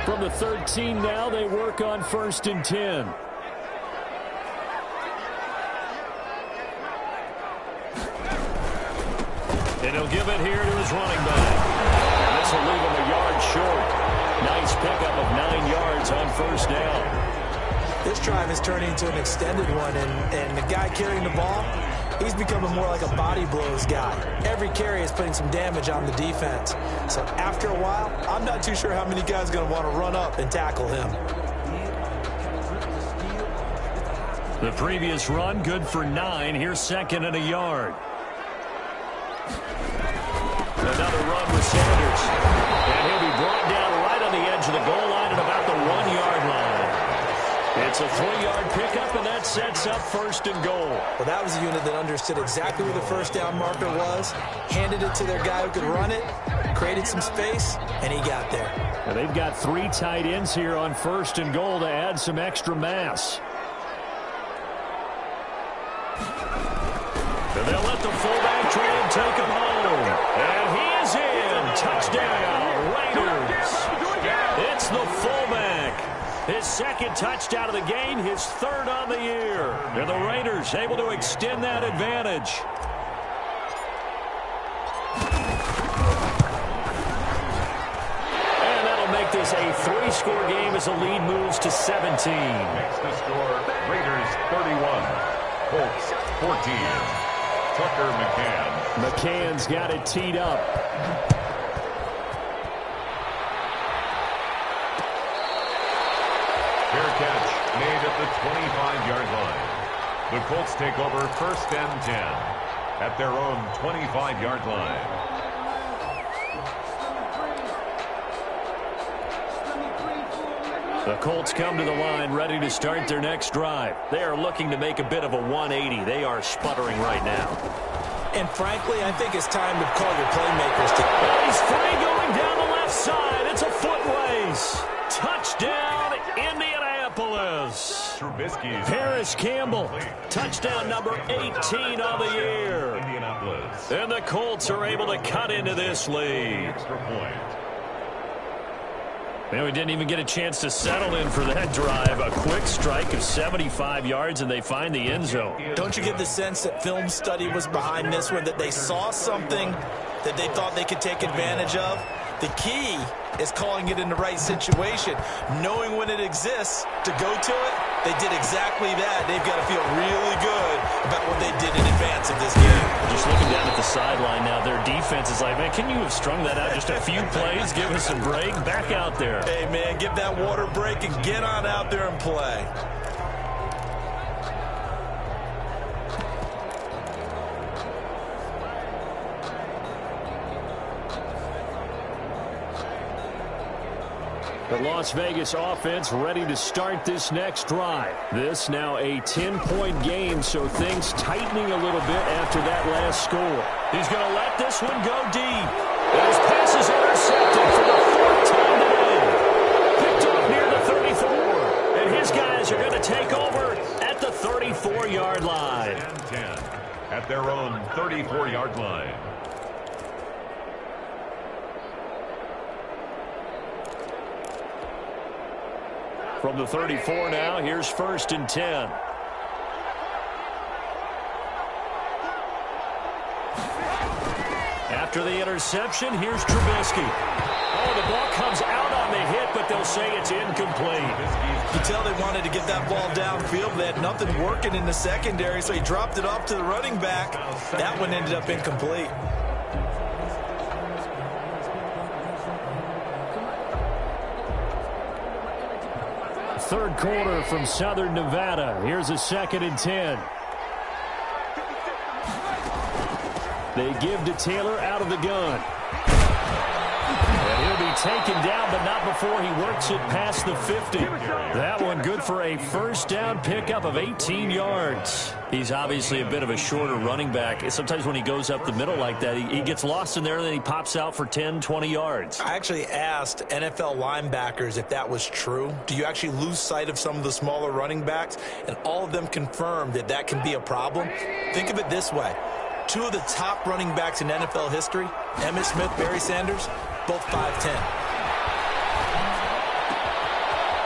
From the 13 now, they work on 1st and 10. And he'll give it here to his running back. And this will leave him a yard short. Nice pickup of 9 yards on 1st down. This drive is turning into an extended one, and the guy carrying the ball, he's becoming more like a body blows guy. Every carry is putting some damage on the defense. So after a while, I'm not too sure how many guys are going to want to run up and tackle him. The previous run, good for 9. Here's 2nd and a yard. Another run with Sanders. And he'll be brought down right on the edge of the goal line at about the 1-yard line. It's a 3-yard pickup, and that sets up 1st and goal. Well, that was a unit that understood exactly where the 1st down marker was, handed it to their guy who could run it, created some space, and he got there. And they've got 3 tight ends here on 1st and goal to add some extra mass. And they'll let the fullback try and take him home. And he is in. Touchdown, Raiders. It's the fullback. His 2nd touchdown of the game, his 3rd on the year. And the Raiders able to extend that advantage. And that'll make this a 3-score game as the lead moves to 17. Makes the score Raiders 31, Colts 14. Tucker McCann. McCann's got it teed up. Fair catch made at the 25-yard line. The Colts take over 1st and 10 at their own 25-yard line. The Colts come to the line ready to start their next drive. They are looking to make a bit of a 180. They are sputtering right now. And frankly, I think it's time to call your playmakers. He's free going down the left side. It's a foot race. Touchdown, Indianapolis. Trubisky's Harris Campbell, touchdown number 18 on the year. Indianapolis. And the Colts are able to cut into this lead. Extra point. And we didn't even get a chance to settle in for that drive. A quick strike of 75 yards, and they find the end zone. Don't you get the sense that film study was behind this one, that they saw something that they thought they could take advantage of? The key is calling it in the right situation, knowing when it exists to go to it. They did exactly that. They've got to feel really good about what they did in advance of this game. Just looking down at the sideline now, their defense is like, man, can you have strung that out just a few plays? Give us a break. Back out there. Hey, man, give that water break and get on out there and play. The Las Vegas offense ready to start this next drive. This now a 10-point game, so things tightening a little bit after that last score. He's going to let this one go deep. And his pass is intercepted for the fourth time today. Picked up near the 34. And his guys are going to take over at the 34-yard line. 10 at their own 34-yard line. From the 34 now, here's 1st and 10. After the interception, here's Trubisky. Oh, the ball comes out on the hit, but they'll say it's incomplete. You tell they wanted to get that ball downfield. They had nothing working in the secondary, so he dropped it off to the running back. That one ended up incomplete. Third quarter from Southern Nevada. Here's a 2nd and 10. They give to Taylor out of the gun. And he'll be taken down, but not before he works it past the 50. That one good for a first down pickup of 18 yards. He's obviously a bit of a shorter running back. Sometimes when he goes up the middle like that, he gets lost in there, and then he pops out for 10, 20 yards. I actually asked NFL linebackers if that was true. Do you actually lose sight of some of the smaller running backs? And all of them confirmed that that can be a problem. Think of it this way. 2 of the top running backs in NFL history, Emmitt Smith, Barry Sanders, both 5'10".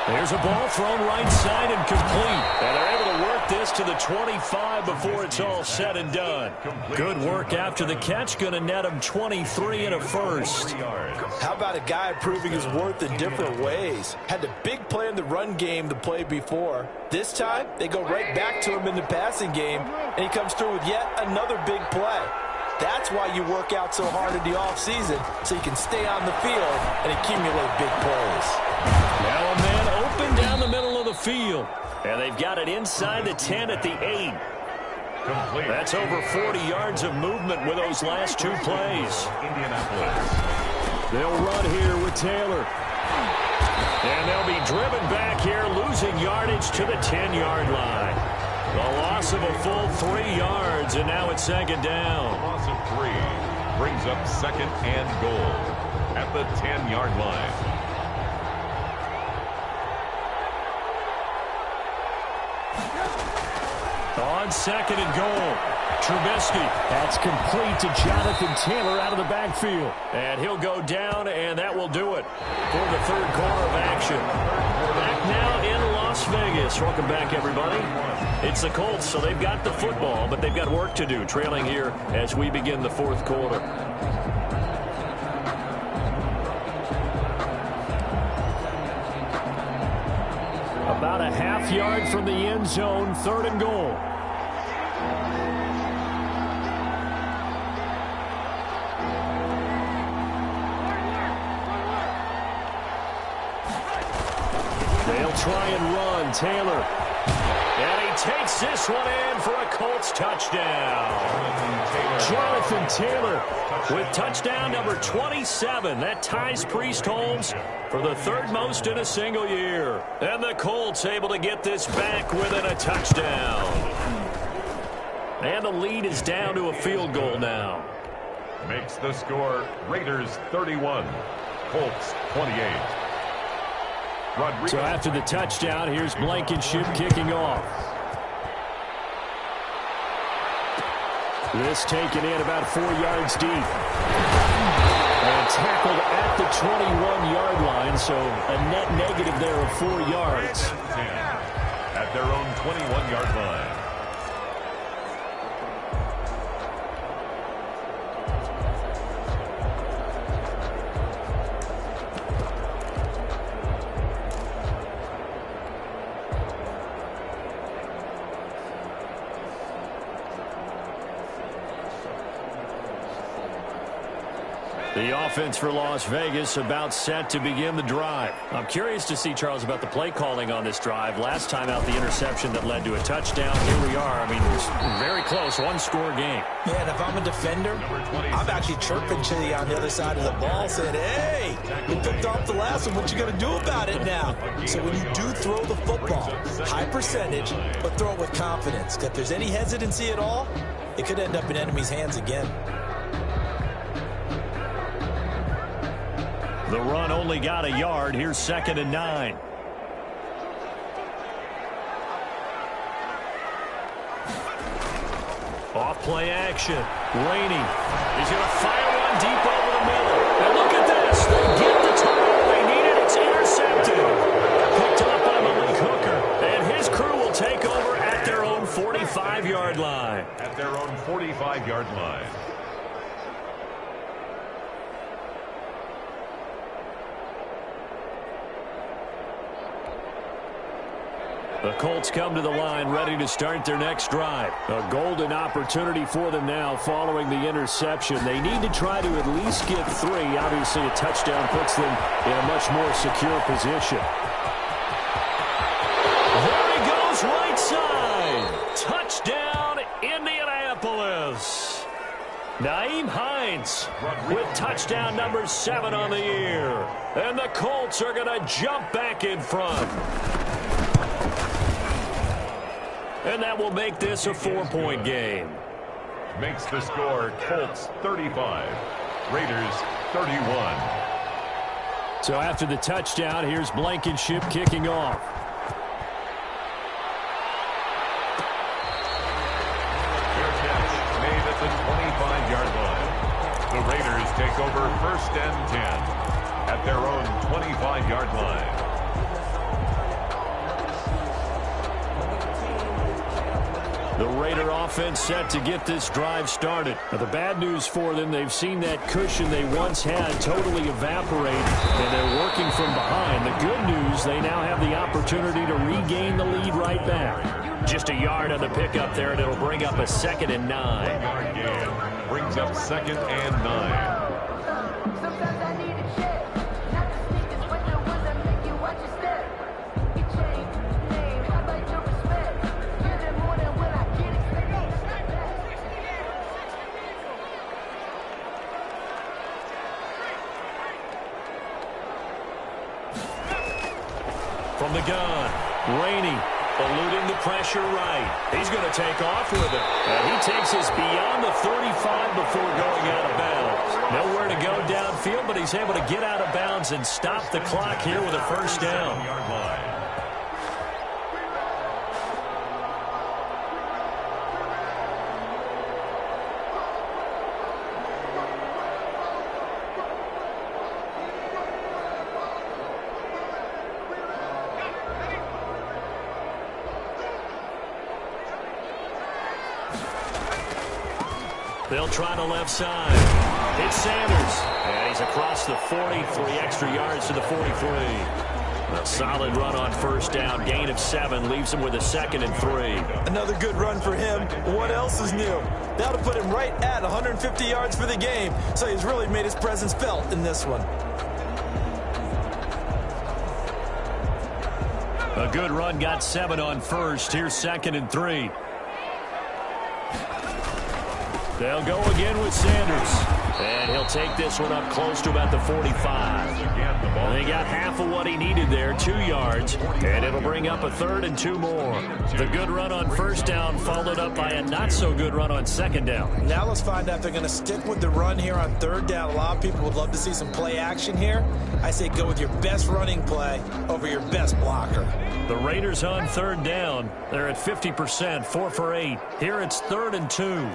There's a ball thrown right side and complete. And they're able to work this to the 25 before it's all said and done. Good work after the catch. Going to net him 23 and a first. How about a guy proving his worth in different ways? Had the big play in the run game the play before. This time, they go right back to him in the passing game, and he comes through with yet another big play. That's why you work out so hard in the offseason, so you can stay on the field and accumulate big plays. Now a man open down the middle of the field. And they've got it inside the 10 at the 8. Complete. That's over 40 yards of movement with those last 2 plays. Indianapolis. They'll run here with Taylor. And they'll be driven back here, losing yardage to the 10-yard line. The loss of a full 3 yards, and now it's 2nd down. Loss of 3 brings up 2nd and goal at the 10-yard line. On 2nd and goal, Trubisky. That's complete to Jonathan Taylor out of the backfield. And he'll go down, and that will do it for the 3rd quarter of action. Back now in Las Vegas. Welcome back, everybody. It's the Colts, so they've got the football, but they've got work to do, trailing here as we begin the 4th quarter. About a half yard from the end zone, 3rd and goal. They'll try and run. Taylor. And he takes this one in for a Colts touchdown. Jonathan Taylor with touchdown number 27. That ties Priest Holmes for the 3rd most in a single year. And the Colts able to get this back within a touchdown. And the lead is down to a field goal now. Makes the score Raiders 31, Colts 28. Rodriguez. So after the touchdown, here's Blankenship kicking off. This taken in about 4 yards deep. And tackled at the 21-yard line, so a net negative there of 4 yards. 10 at their own 21-yard line. The offense for Las Vegas about set to begin the drive. I'm curious to see, Charles, about the play calling on this drive. Last time out, the interception that led to a touchdown. Here we are. I mean, it's very close, one-score game. Yeah, and if I'm a defender, I'm actually chirping to you on the other side of the ball saying, hey, you picked off the last one. What you going to do about it now? So when you do throw the football, high percentage, but throw it with confidence. If there's any hesitancy at all, it could end up in enemy's hands again. The run only got a yard. Here's 2nd and 9. Off play action. Rainey. He's going to fire one deep over the middle. And look at this. They get the turnover they needed. It's intercepted. Picked up by Malik Hooker. And his crew will take over at their own 45-yard line. At their own 45-yard line. The Colts come to the line ready to start their next drive. A golden opportunity for them now following the interception. They need to try to at least get 3. Obviously, a touchdown puts them in a much more secure position. There he goes, right side. Touchdown, Indianapolis. Nyheim Hines with touchdown number 7 on the year. And the Colts are going to jump back in front. And that will make this a 4-point game. Makes the score Colts 35, Raiders 31. So after the touchdown, here's Blankenship kicking off. Fair catch made at the 25-yard line. The Raiders take over 1st and 10 at their own 25-yard line. The Raider offense set to get this drive started. Now, the bad news for them, they've seen that cushion they once had totally evaporate, and they're working from behind. The good news, they now have the opportunity to regain the lead right back. Just a yard on the pickup there, and it'll bring up a 2nd and 9. 1-yard gain brings up 2nd and 9. From the gun, Rainey eluding the pressure right. He's going to take off with it. And he takes us beyond the 35 before going out of bounds. Nowhere to go downfield, but he's able to get out of bounds and stop the clock here with a 1st down. They'll try the left side. It's Sanders. And he's across the 40, 3 extra yards to the 43. A solid run on 1st down. Gain of 7 leaves him with a 2nd and 3. Another good run for him. What else is new? That'll put him right at 150 yards for the game. So he's really made his presence felt in this one. A good run got 7 on 1st. Here's 2nd and 3. They'll go again with Sanders. And he'll take this one up close to about the 45. And they got half of what he needed there, 2 yards. And it'll bring up a 3rd and 2 more. The good run on 1st down followed up by a not-so-good run on 2nd down. Now let's find out if they're going to stick with the run here on 3rd down. A lot of people would love to see some play action here. I say go with your best running play over your best blocker. The Raiders on 3rd down. They're at 50%, 4 for 8. Here it's 3rd and 2.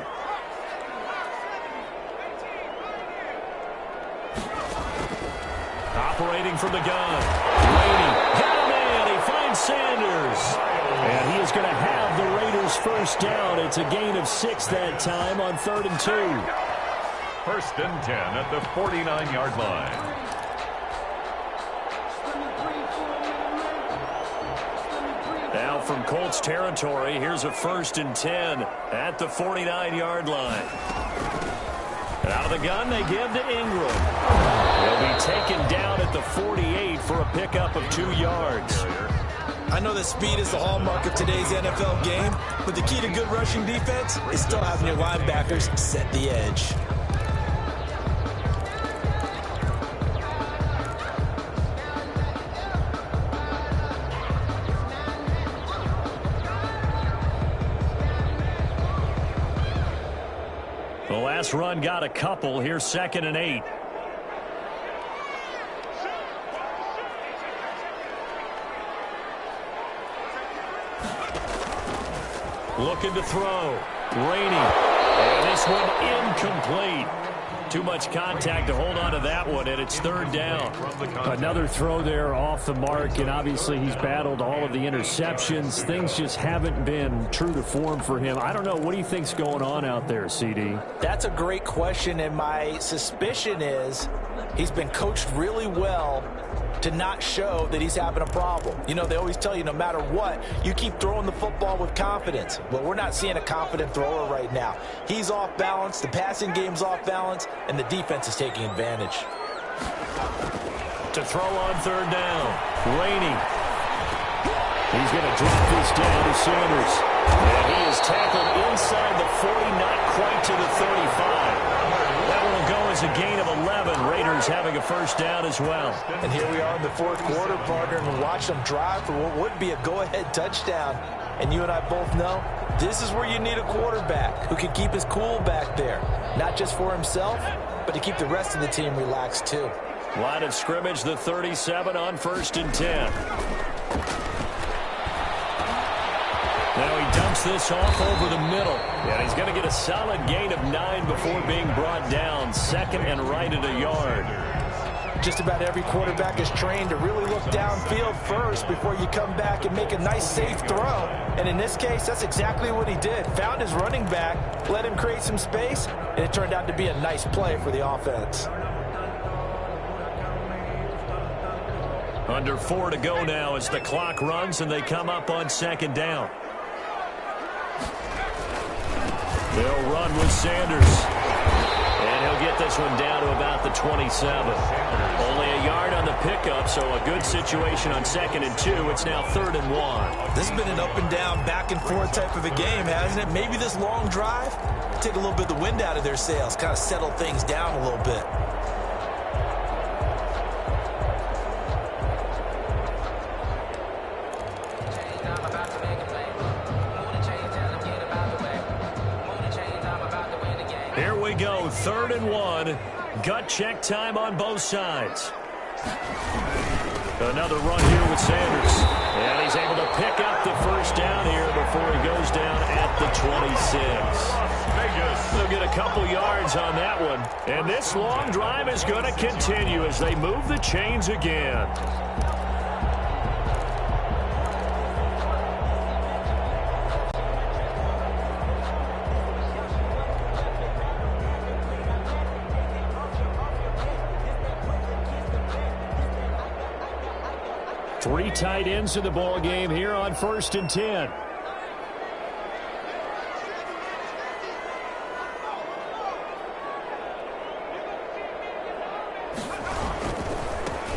operating from the gun. Rainey, got a man. He finds Sanders. And he is going to have the Raiders first down. It's a gain of 6 that time on 3rd and 2. 1st and 10 at the 49-yard line. Now from Colts territory, here's a 1st and 10 at the 49-yard line. And out of the gun, they give to Ingram. He'll be taken down at the 48 for a pickup of 2 yards. I know that speed is the hallmark of today's NFL game, but the key to good rushing defense is still having your linebackers set the edge. The last run got a couple. Here's 2nd and 8. Looking to throw. Rainey. And this one incomplete. Too much contact to hold on to that one, and it's 3rd down. Another throw there off the mark, and obviously he's battled all of the interceptions. Things just haven't been true to form for him. I don't know. What do you think's going on out there, CD? That's a great question, and my suspicion is he's been coached really well to not show that he's having a problem. You know, they always tell you no matter what, you keep throwing the football with confidence. Well, we're not seeing a confident thrower right now. He's off balance, the passing game's off balance, and the defense is taking advantage. To throw on 3rd down. Rainey. He's going to drop this down to Sanders. And he is tackled inside the 40, not quite to the 35. That one will go as a gain of 11. Raiders having a first down as well. And here we are in the 4th quarter, partner, and watch them drive for what would be a go-ahead touchdown. And you and I both know this is where you need a quarterback who can keep his cool back there. Not just for himself, but to keep the rest of the team relaxed too. Line of scrimmage, the 37 on 1st and 10. Now he dumps this off over the middle. And he's going to get a solid gain of 9 before being brought down. 2nd and right at a yard. Just about every quarterback is trained to really look downfield first before you come back and make a nice, safe throw. And in this case, that's exactly what he did. Found his running back, let him create some space, and it turned out to be a nice play for the offense. Under 4 to go now as the clock runs and they come up on 2nd down. They'll run with Sanders. And he'll get this one down to about the 27. Only a yard on the pickup, so a good situation on 2nd and 2. It's now 3rd and 1. This has been an up and down, back and forth type of a game, hasn't it? Maybe this long drive, take a little bit of the wind out of their sails, kind of settle things down a little bit. Here we go, 3rd and 1. Gut check time on both sides. Another run here with Sanders. And he's able to pick up the first down here before he goes down at the 26. They'll get a couple yards on that one. And this long drive is going to continue as they move the chains again. Three tight ends in the ball game here on 1st and 10.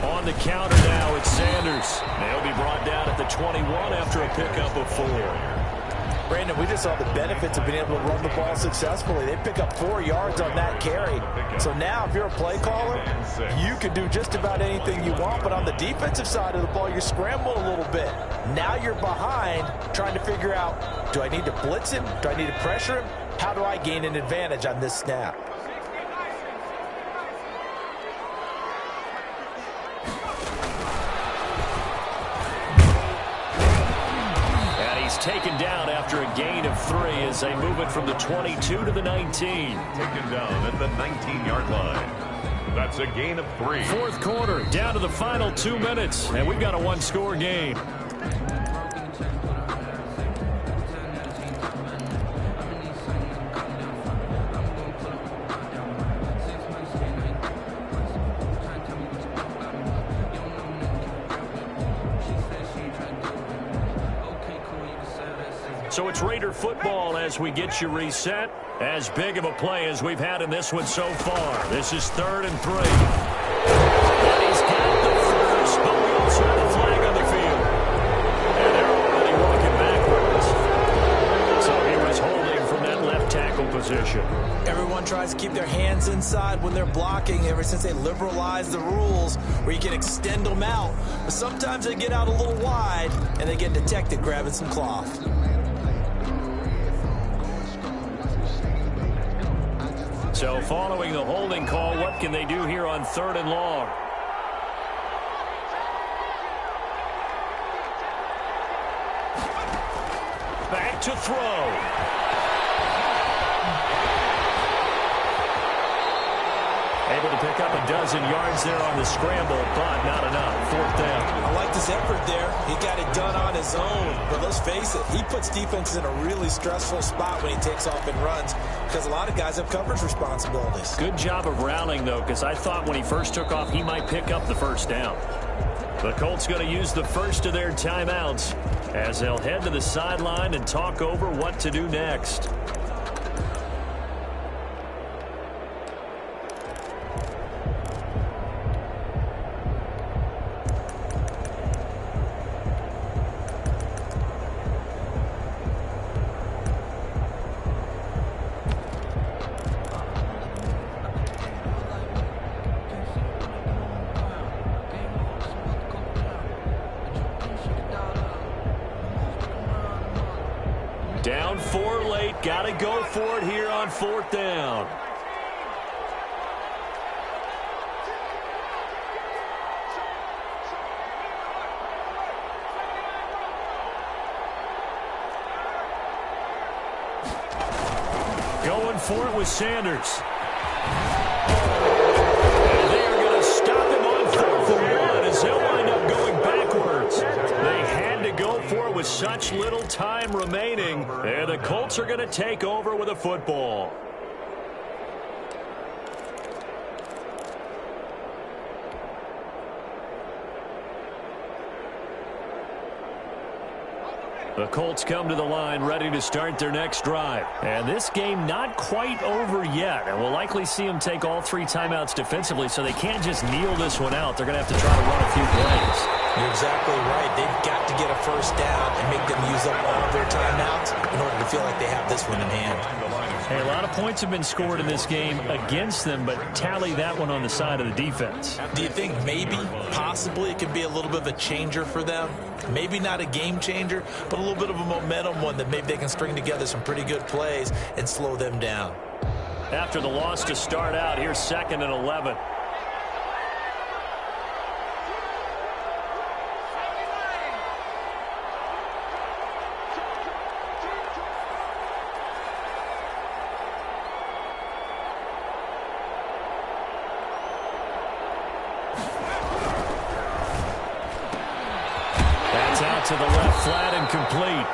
On the counter now, it's Sanders. They'll be brought down at the 21 after a pickup of 4. Brandon, we just saw the benefits of being able to run the ball successfully. They pick up 4 yards on that carry. So now if you're a play caller, you can do just about anything you want. But on the defensive side of the ball, you're scrambling a little bit. Now you're behind trying to figure out, do I need to blitz him? Do I need to pressure him? How do I gain an advantage on this snap? Taken down after a gain of 3 as they move it from the 22 to the 19. Taken down at the 19-yard line. That's a gain of 3. Fourth quarter, down to the final 2 minutes, and we've got a one-score game. So it's Raider football as we get you reset. As big of a play as we've had in this one so far. This is 3rd and 3. And he's got the first, but we also have a flag on the field. And they're already walking backwards. So he was holding from that left tackle position. Everyone tries to keep their hands inside when they're blocking ever since they liberalized the rules where you can extend them out. But sometimes they get out a little wide and they get detected grabbing some cloth. So following the holding call, what can they do here on 3rd and long? Back to throw. Able to pick up a dozen yards there on the scramble, but not enough. 4th down. I like this effort there. He got it done on his own. But let's face it, he puts defenses in a really stressful spot when he takes off and runs because a lot of guys have coverage responsibilities. Good job of rallying, though, because I thought when he first took off, he might pick up the 1st down. The Colts going to use the first of their timeouts as they'll head to the sideline and talk over what to do next. Down 4 late. Got to go for it here on 4th down. Going for it with Sanders. And they are going to stop him on 4th and 1 as they'll wind up going backwards. They had to go for it with such little time remaining. And the Colts are going to take over with a football. The Colts come to the line ready to start their next drive. And this game not quite over yet. And we'll likely see them take all 3 timeouts defensively, so they can't just kneel this one out. They're going to have to try to run a few plays. You're exactly right. They've got to get a 1st down and make them use up all of their timeouts in order to feel like they have this one in hand. Hey, a lot of points have been scored in this game against them, but tally that one on the side of the defense. Do you think maybe, possibly, it could be a little bit of a changer for them? Maybe not a game changer, but a little bit of a momentum one that maybe they can string together some pretty good plays and slow them down. After the loss to start out, here's 2nd and 11. To the left, flat and complete.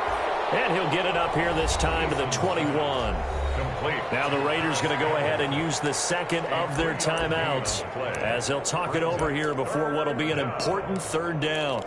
And he'll get it up here this time to the 21. Complete. Now the Raiders going to go ahead and use the 2nd of their timeouts as they'll talk it over here before what will be an important 3rd down.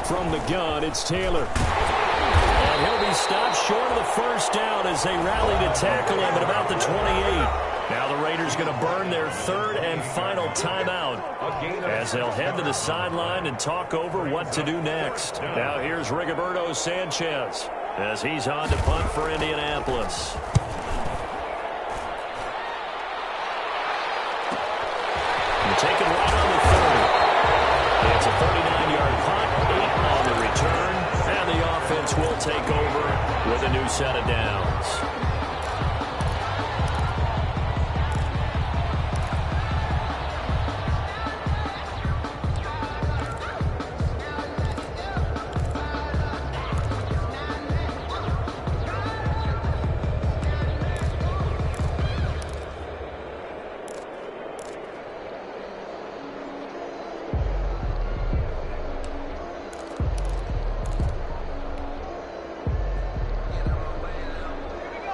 From the gun, it's Taylor. And he'll be stopped short of the 1st down as they rally to tackle him at about the 28. Now the Raiders going to burn their 3rd and final timeout as they'll head to the sideline and talk over what to do next. Now here's Rigoberto Sanchez as he's on to punt for Indianapolis. And taken right on the 30. It's a 39-yard punt, 8 on the return, and the offense will take set of downs.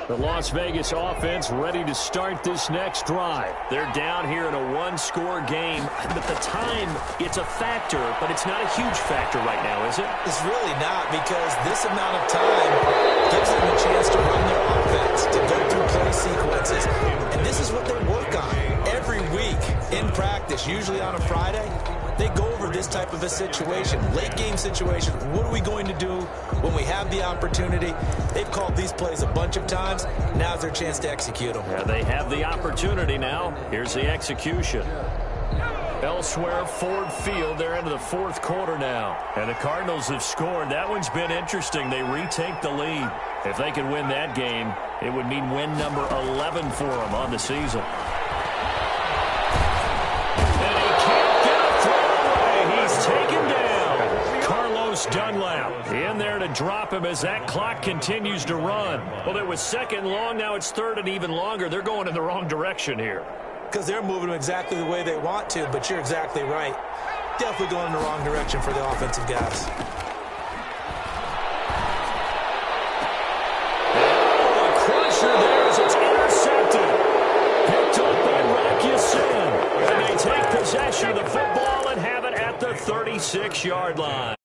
The Las Vegas offense ready to start this next drive. They're down here in a one-score game. But the time, it's a factor, but it's not a huge factor right now, is it? It's really not, because this amount of time gives them a chance to run their offense, to go through play sequences. And this is what they work on every week in practice, usually on a Friday. They go over this type of a situation, late game situation. What are we going to do when we have the opportunity? They've called these plays a bunch of times. Now's their chance to execute them. Yeah, they have the opportunity now. Here's the execution. Elsewhere, Ford Field, they're into the fourth quarter now. And the Cardinals have scored. That one's been interesting. They retake the lead. If they could win that game, it would mean win number 11 for them on the season. Taken down. Carlos Dunlap in there to drop him as that clock continues to run. Well, it was second long. Now it's third and even longer. They're going in the wrong direction here. Because they're moving them exactly the way they want to, but you're exactly right. Definitely going in the wrong direction for the offensive guys. Oh, a crusher there as it's intercepted. Picked up by Rocky Sin. And they take possession of the football and have it at the 36-yard line.